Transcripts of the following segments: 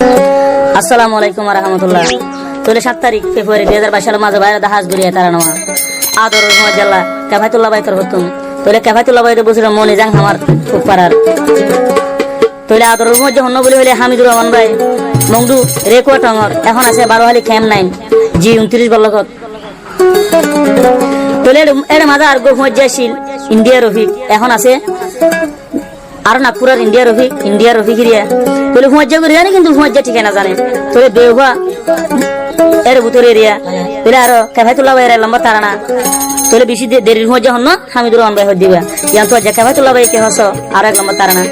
আসসালামু আলাইকুম ওয়া রাহমাতুল্লাহ। তোলে 7 তারিখ ফেব্রুয়ারি 2022 সালের মাঝে বাইরে দাহাজ গড়িয়া তারা নওয়া আদর রহমান জাল্লা কাফাতুল্লাহ বাইকর হতুম তোলে কাফাতুল্লাহ বাইরে বসে মনে জাং আমার খুব পারার তোলে আদর রহমান যখন বলি হলে হামিদুর রহমান ভাই মংদু রেকর্ড টঙর এখন আছে 12 হালি খেম 9 জি 29 বল্লকত তোলে এর মাঝে আর গো মজ্জাশীল ইন্ডিয়া রফিক এখন আছে আর নাগপুরের ইন্ডিয়া রফিকিরিয়া তোলে মজ্জা করে জানে কিন্তু মজ্জা ঠিকানা জানে তোলে বেহুয়া এর ভিতর এরিয়া তোলে আর কাফাতুল্লাহ ভাইয়ের লম্বা তারানা তোলে বেশি দেরির মজ্জা হন হামিদুর রহমান ভাই দিবা ইয়ান তো আজ কাফাতুল্লাহ ভাই কে হস আর এক লম্বা তারানা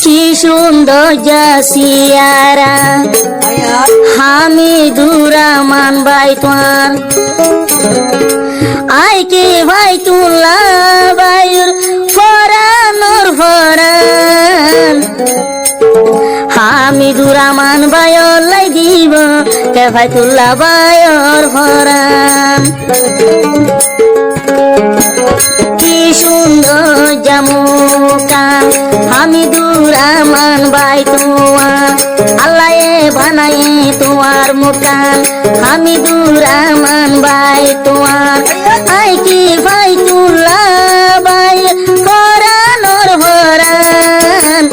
কি সুন্দর জাসিয়ারা হামিদুর রহমান ভাই তোমার আই কে ভাই তুল্লাহ ভাইয়ের ফরানোর ফরান হামিদুর রহমান ভাইয়ের লাই দিব কাফাতুল্লাহ ভাইয়ের ফরান কি সুন্দর জামুকান হামিদুর রহমান ভাই তোমার আল্লাহ বানাই তোমার মুকান হামিদুর রহমান ভাই তোমার আই কি ভাই তুল্লাহ ভাই ফরানোর ফরান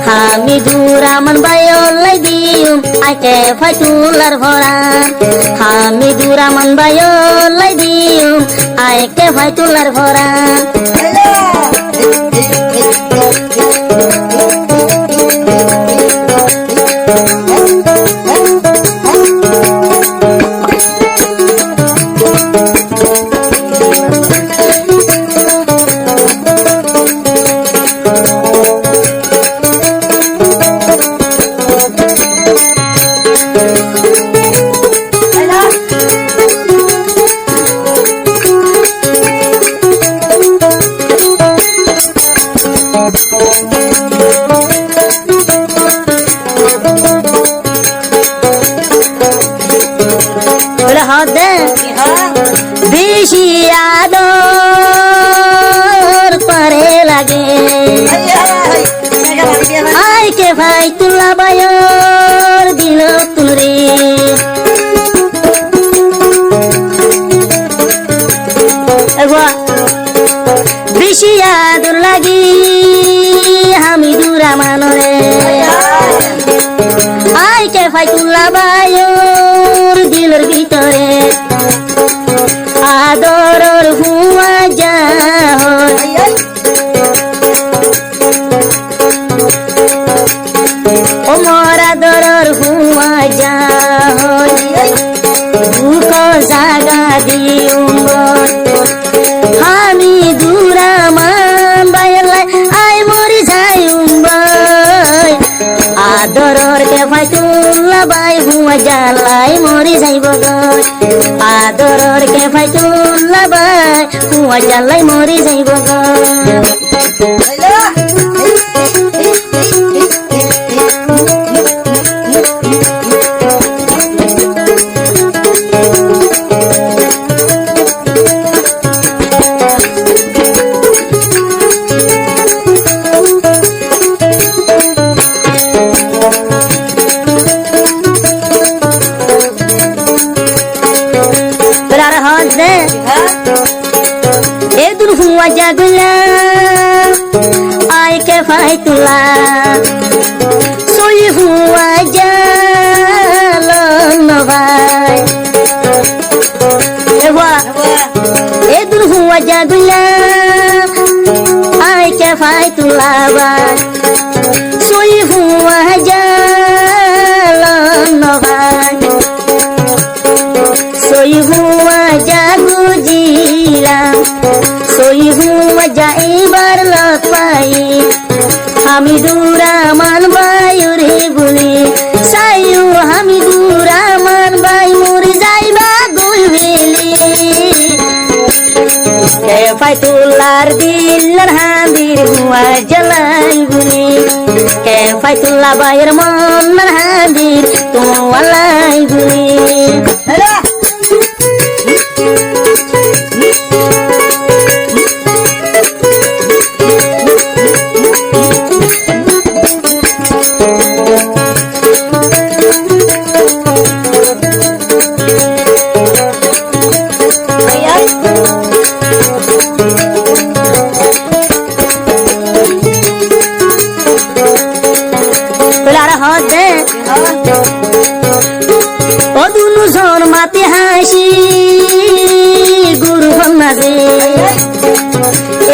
হামিদুর রহমান ভাই লাই দিও আই কে ভাই তুল্লার ফরান হামিদুর রহমান ভাই লাই দিও আই কে ভাই তুল্লার ফরান বেশি আদর পরে লাগে আই কে ভাই তুল্লা বায়র দিল তুলরে বেশি আদর লাগি হামিদুর রহমান রে আই কে ভাই তুল্লা বায়র দিলের ভিতরে আদরর হুয়া যা ওমর আদরর হুয়া যা দুঃখ জাগা দিউম হামিদুর রহমান ভাইলাই আই মরি যাইম ভাই আদরর কে ভাই তুল্লা ভাই হুয়া জালাই মরি যাইব গই আদরর কে ভাই তুল্লা ভাই হুয়া জালাই মরি যাইব জাগলা আই কে ভাই তুলা সই হুয়া জাল ভাই এ দূর হুয়া জাগলা আই কে ভাই তুলা ভাই সই হুয়া জাল ভাই সই হুয়া জাগু জিলা সই হুয়া যাইবার লক পাই হামিদুর রহমান ভাই রে বলি সাইও হামিদুর রহমান ভাই মরে যাইবা দুই বেলি কে ফাইতুল্লাহর দিলার হাঁদির হুয়া জ্বালাই বলি কে ফাইতুল্লাহ ভাইয়ের মনের হাঁদির তোমালাই বলি ও দুনু জন মাতে হাসি গুরু মাঝে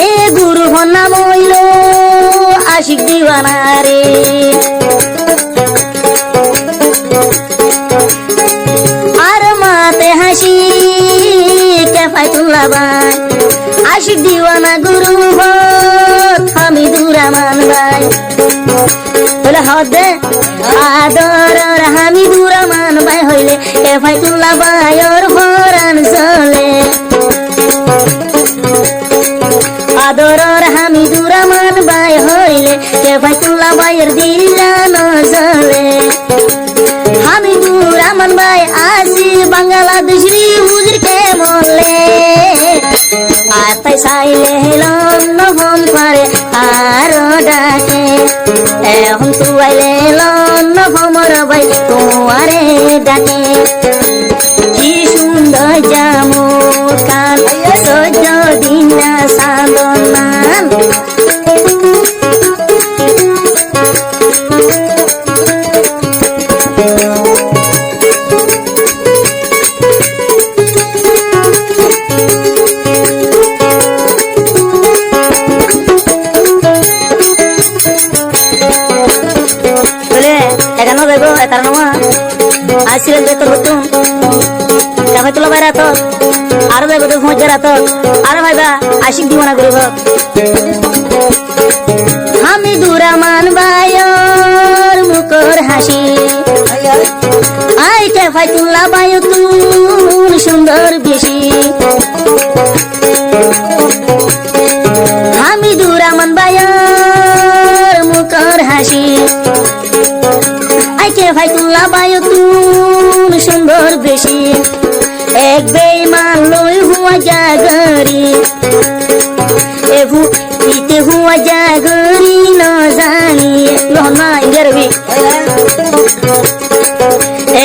এ গুরু নাম হইল আশিক দিওয়ানা রে আর মাতে হাসি কেফায়তুল্লাহ ভাই আশিক দিওয়ানা গুরু হামিদুর রহমান ভাই বলে হদে আদর হামিদুর রহমান ভাই হইলে কেফায়তুল্লাহ ভাইয়ের ভরান চলে আদরর হামিদুর রহমান ভাই হইলে কেফায়তুল্লাহ ভাইয়ের দিলানো চলে হামিদুর রহমান ভাই আসি বাংলাদেশের হুজুর কে মরলে আর তাই চাইলে লন্ডন পারে আরো ডাকে এখন তুয়াইলে লন্ডন ভাই তোমারে ডাকে কি সুন্দর জামু কান সহ্য দিন সাধনান আসছিলেন বেতন হতুন কেফায়তুল্লাহ ভাইরা তো আরো যাইব তো মজ্জারা তো আরে ভাইবা আশিক দিওয়ানা করিব হামিদুর রহমান ভাইয়ের মুখর হাসি আই কেফায়তুল্লাহ ভাই তুন সুন্দর বেশি হামিদুর রহমান ভাইয়ের মুখর হাসি কেফায়তুল্লাহ ভাই তুন সুন্দর বেশি এক বেঈমান লই হুয়া জাগরি এভু ইতে হুয়া জাগরি ন জানি লোনা ইংরেজি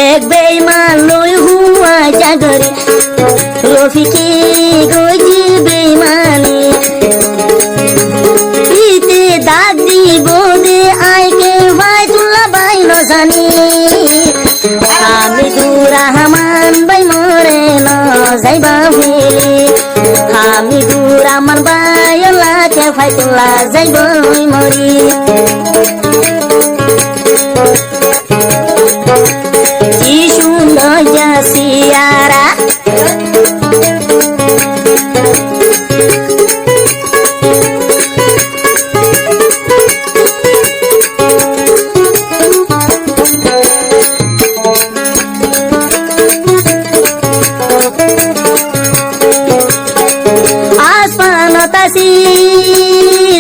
এক বেঈমান লই হুয়া জাগরি রফিকি গজি বেঈমানি ইতে দাগ দিব দে আইকে কেফায়তুল্লাহ ভাই ন জানি হামিদুর রহমান ভাই মরে ন যাইবা ফেলি হামিদুর রহমান ভাই কেফায়তুল্লাহ যাইব মরি কি সুন্দর যাসিয়ারা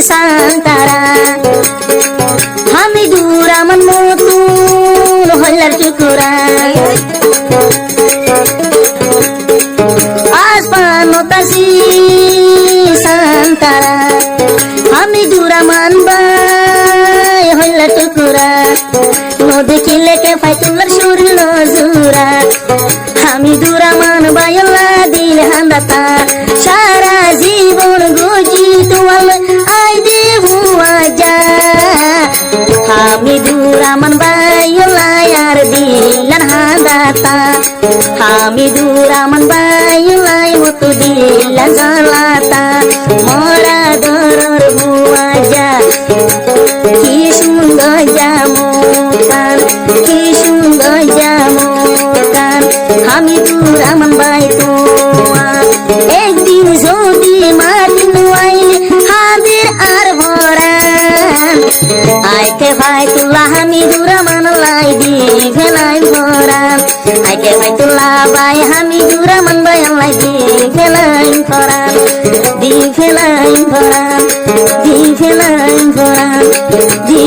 সান্তারা হামিদুর রহমান মতুন হল্লার টুকুরা আসপানতাসি সান্তারা হামিদুর রহমান ভাই হল্লার টুকুরা দেখিলে কেফায়তুল্লাহর শরীর নজুরা হামিদুর রহমান ভাই আল্লাহ দিল হান্দাতা সারা জীবন গজি তোয়াল আই দে হুয়া যা হামিদুর রহমান ভাই আল্লাহ আর দিলান হান্দাতা হামিদুর রহমান ভাই আল্লাহ মতো দিলান জালাতা মোরা দরর হুয়া যা কি সুন্দর জামু কান কি সুন্দর জামু কান হামিদুর রহমান ভাই তোমা একদিন যদি মাদিন আইলে হাদের আর ভরান আই কেফায়তুল্লাহ হামিদুর রহমান লাই দি ফেলাই ভরান আই কেফায়তুল্লাহ ভাই হামিদুর রহমান ভাই লাই দি ফেলাই ভরান দি ফেলাই ভরান দি ফেলাই ভরান দি